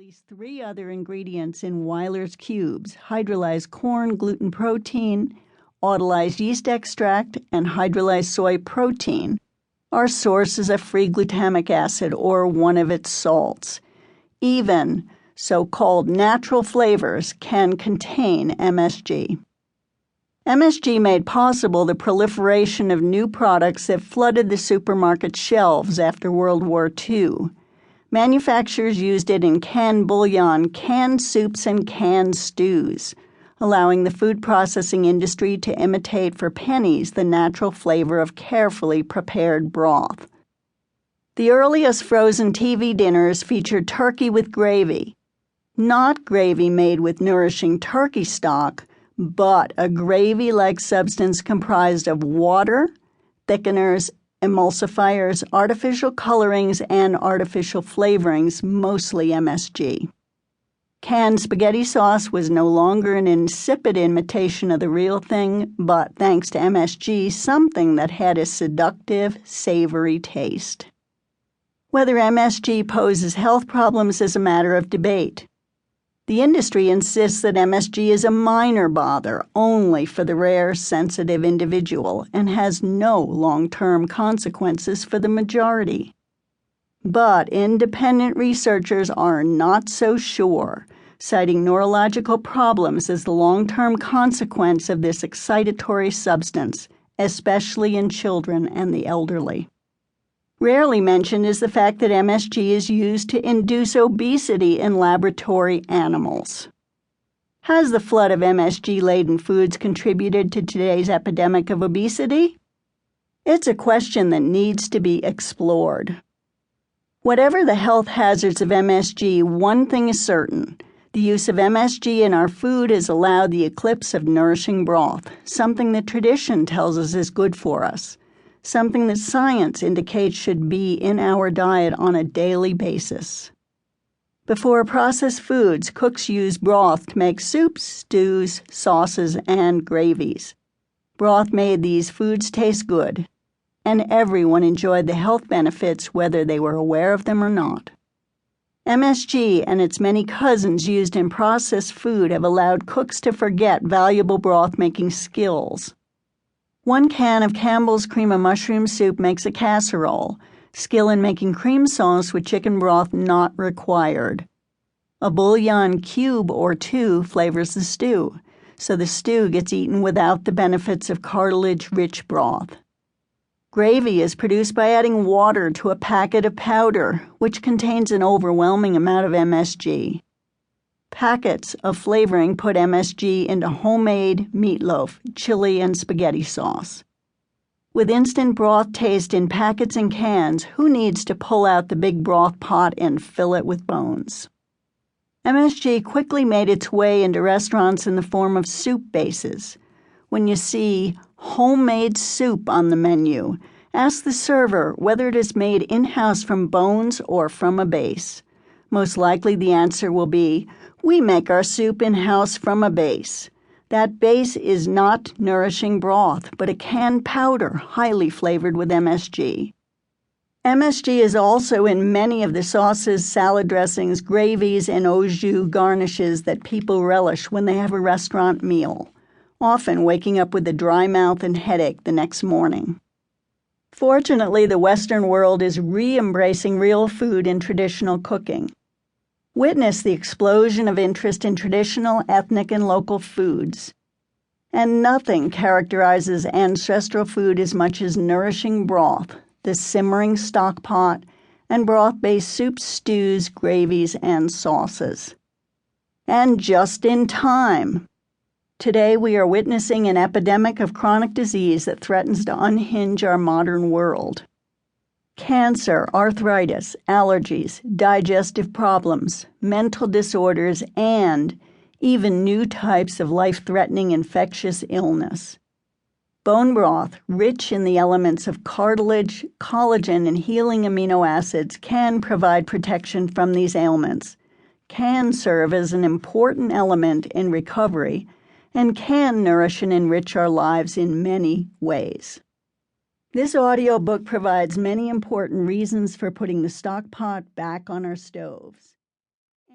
least 3 other ingredients in Weiler's cubes: hydrolyzed corn gluten protein, autolyzed yeast extract, and hydrolyzed soy protein are sources of free glutamic acid, or one of its salts. Even so-called natural flavors can contain MSG. MSG made possible the proliferation of new products that flooded the supermarket shelves after World War II. Manufacturers used it in canned bouillon, canned soups, and canned stews, allowing the food processing industry to imitate for pennies the natural flavor of carefully prepared broth. The earliest frozen TV dinners featured turkey with gravy, not gravy made with nourishing turkey stock, but a gravy-like substance comprised of water, thickeners, emulsifiers, artificial colorings, and artificial flavorings, mostly MSG. Canned spaghetti sauce was no longer an insipid imitation of the real thing, but thanks to MSG, something that had a seductive, savory taste. Whether MSG poses health problems is a matter of debate. The industry insists that MSG is a minor bother, only for the rare, sensitive individual, and has no long-term consequences for the majority. But independent researchers are not so sure, citing neurological problems as the long-term consequence of this excitatory substance, especially in children and the elderly. Rarely mentioned is the fact that MSG is used to induce obesity in laboratory animals. Has the flood of MSG-laden foods contributed to today's epidemic of obesity? It's a question that needs to be explored. Whatever the health hazards of MSG, one thing is certain: the use of MSG in our food has allowed the eclipse of nourishing broth, something that tradition tells us is good for us, something that science indicates should be in our diet on a daily basis. Before processed foods, cooks use broth to make soups, stews, sauces, and gravies. Broth made these foods taste good, and everyone enjoyed the health benefits whether they were aware of them or not. MSG and its many cousins used in processed food have allowed cooks to forget valuable broth-making skills. 1 can of Campbell's cream of mushroom soup makes a casserole. Skill in making cream sauce with chicken broth not required. A bouillon cube or 2 flavors the stew, so the stew gets eaten without the benefits of cartilage-rich broth. Gravy is produced by adding water to a packet of powder, which contains an overwhelming amount of MSG. Packets of flavoring put MSG into homemade meatloaf, chili, and spaghetti sauce. With instant broth taste in packets and cans, who needs to pull out the big broth pot and fill it with bones? MSG quickly made its way into restaurants in the form of soup bases. When you see homemade soup on the menu, ask the server whether it is made in-house from bones or from a base. Most likely the answer will be, "We make our soup in-house from a base." That base is not nourishing broth, but a canned powder highly flavored with MSG. MSG is also in many of the sauces, salad dressings, gravies, and au jus garnishes that people relish when they have a restaurant meal, often waking up with a dry mouth and headache the next morning. Fortunately, the Western world is re-embracing real food in traditional cooking. Witness the explosion of interest in traditional, ethnic, and local foods. And nothing characterizes ancestral food as much as nourishing broth, the simmering stock pot, and broth-based soups, stews, gravies, and sauces. And just in time. Today we are witnessing an epidemic of chronic disease that threatens to unhinge our modern world. Cancer, arthritis, allergies, digestive problems, mental disorders, and even new types of life-threatening infectious illness. Bone broth, rich in the elements of cartilage, collagen, and healing amino acids, can provide protection from these ailments, can serve as an important element in recovery, and can nourish and enrich our lives in many ways. This audiobook provides many important reasons for putting the stock pot back on our stoves.